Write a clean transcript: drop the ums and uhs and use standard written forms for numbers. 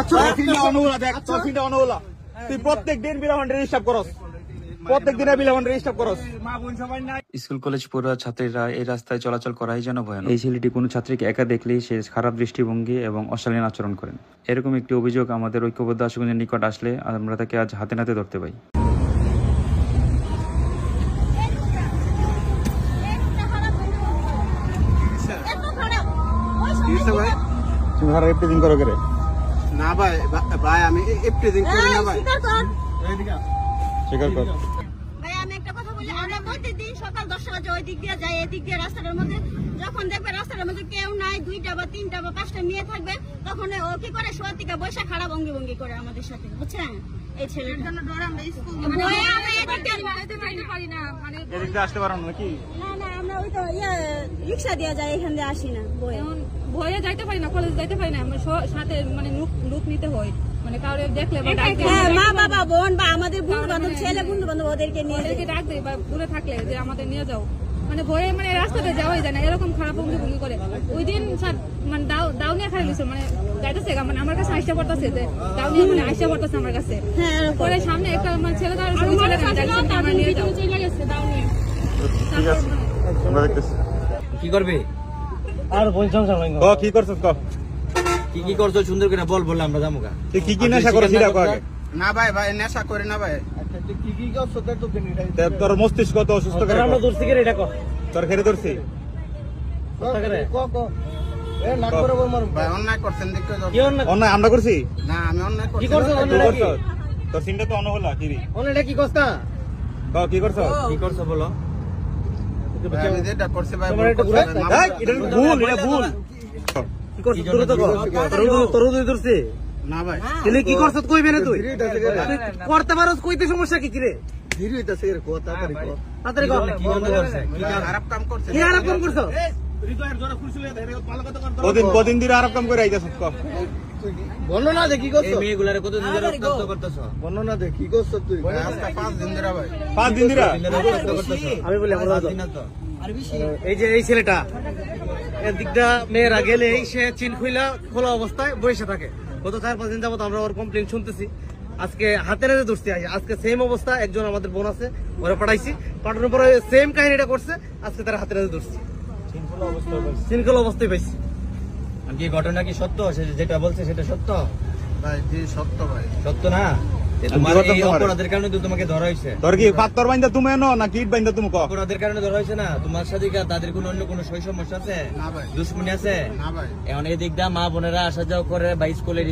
আচ্ছা অনুগুলা দেখ তোর অনুগুলা তুই প্রত্যেক দিন বিরামন্ডে হিসাব করস, প্রত্যেক দিনে বিরামন্ডে হিসাব করস। স্কুল কলেজ পড়ুয়া ছাত্রীরা এই রাস্তায় চলাচল করাই যেন ভয়ানক। এই ছেলেটি কোনো ছাত্রীকে একা দেখলেই সে খারাপ দৃষ্টিভঙ্গি এবং অশালীন আচরণ করেন। এরকম একটি অভিযোগ আমাদের ঐক্যবদ্ধ আশুগঞ্জের নিকট আসলে আমরা তাকে আজ হাতে নাতে ধরতে পাই। তুমি খারাপ এপ্রিজিং করো কে? না ভাই, ভাই আমি এপ্রিজিং করি না ভাই। স্বীকার কর। ভাই আমি একটা কথা বলি, আমরা প্রতিদিন সকাল 10টা বাজে ওই দিক দিয়ে যাই, এদিক দিয়ে রাস্তাটার মধ্যে যখন দেখবে রাস্তাটার মধ্যে কেউ নাই, 2টা বা 3টা বা 5টা মেয়ে থাকবে, তখন ও কি করে শোয়ার থেকে বসে খারাপ অঙ্গি করে আমাদের সাথে, বুঝছেন? এই ছেলের জন্য ডর আমরা স্কুল পারি না, মানে এদিকে আসতে পারো নাকি? না না আমরা ওই তো রিক্সা দিয়ে যাই, এখান দিয়ে আসি না। ভয়ে যাইতে পারি না, কলেজ যাইতে পারি না, আমরা সাথে মানে লুক নিতে হয়, মানে কাউরে দেখলে মা বাবা বোন বা আমাদের বন্ধু বান্ধব ছেলে বন্ধু বান্ধব ওদেরকে নিয়ে ডাক দেয় বা দূরে থাকলে যে আমাদের নিয়ে যাও, মানে ভয়ে মানে রাস্তাতে যাওয়াই যায় না, এরকম খারাপ ভঙ্গি করে। ওই দিন মানে দাও নিয়ে খারাপ দিচ্ছে, মানে যাইতেছে মানে আমার কাছে আইসা পড়তেছে যে দাও নিয়ে মানে আইসা পড়তেছে আমার কাছে, পরে সামনে একটা মানে ছেলে আমরা নিয়ে যাও চলে গেছে দাও নিয়ে। কি করবে? আর কি করছস ক? কি করছো সুন্দর করে বল, বললে আমরা যাবো। তুই কি নেশা করছিস এটা কয়? না ভাই, ভাই নেশা করি না ভাই। কি করছো তো তোর মস্তিষ্ক তো অসুস্থ করে। আমরা দূরছি করে এটা কো। তোর খেরে ধরছি। কথা করে কো এ না করে বল মার ভাই। অন্যায় করছেন দেখো। কি অন্যায় আমরা করছি? না আমি অন্যায় করছি। কি করছো? তোর সিনটা তো অনহলা কি রে? অন্যায়টা কি করছস? কি করছো? কি করছো বলো? আমি যেটা করছি ভাই, এটা ভুল, এটা ভুল। কি করছ? তোর ধরছে না ভাই। তাহলে কি করছ কইবে না তুই? করতে পারছ কইতে সমস্যা কি রে? ধীরে হইতাছে এর কথা তাড়াতাড়ি কর। তাড়াতাড়ি কর। কি বন্ধ করছে? কি খারাপ কাম করছে? কি খারাপ কাম করছ? কদিন ধরে খারাপ কাম করে আইতাছ ক? বর্ণনা দে কি করছ? এই মেয়েগুলারে কত দিন ধরে রক্ত করতেছ? বর্ণনা দে কি করছ তুই? আজকে 5 দিন ধরে ভাই। 5 দিন ধরে রক্ত করতেছ। আমি বলি আমরা দিন তো। এই যে এই ছেলেটা এদিকটা মেয়েরা গেলেই সে চিন খোলা অবস্থায় বসে থাকে। গত 4-5 দিন যাবত আমরা ওর কমপ্লেন শুনতেছি। আজকে হাতে নাতে ধরছি। আজকে সেম অবস্থা, একজন আমাদের বোন আছে, ওরা পাঠাইছি, পাঠানোর পরে সেম কাহিনীটা করছে। আজকে তারা হাতে নাতে ধরছি, চিনখোলা অবস্থায় পাইছি। আর কি ঘটনা কি সত্য? যেটা বলছে সেটা সত্য ভাই? জি সত্য ভাই। সত্য না? তোমার এই অপরাধের কারণে তো তোমাকে ধরা হয়েছে। তোর কি পাত্তর বাইন্দা তুমি এনো না কিট বাইন্দা তুমি ক? অপরাধের কারণে ধরা হয়েছে না? তোমার সাথে কি তাদের কোনো অন্য কোনো সমস্যা আছে? না ভাই। দুশ্মনী আছে? না ভাই। এখন এই দিক দিয়ে মা বোনেরা আসা যাওয়া করে বা স্কুলের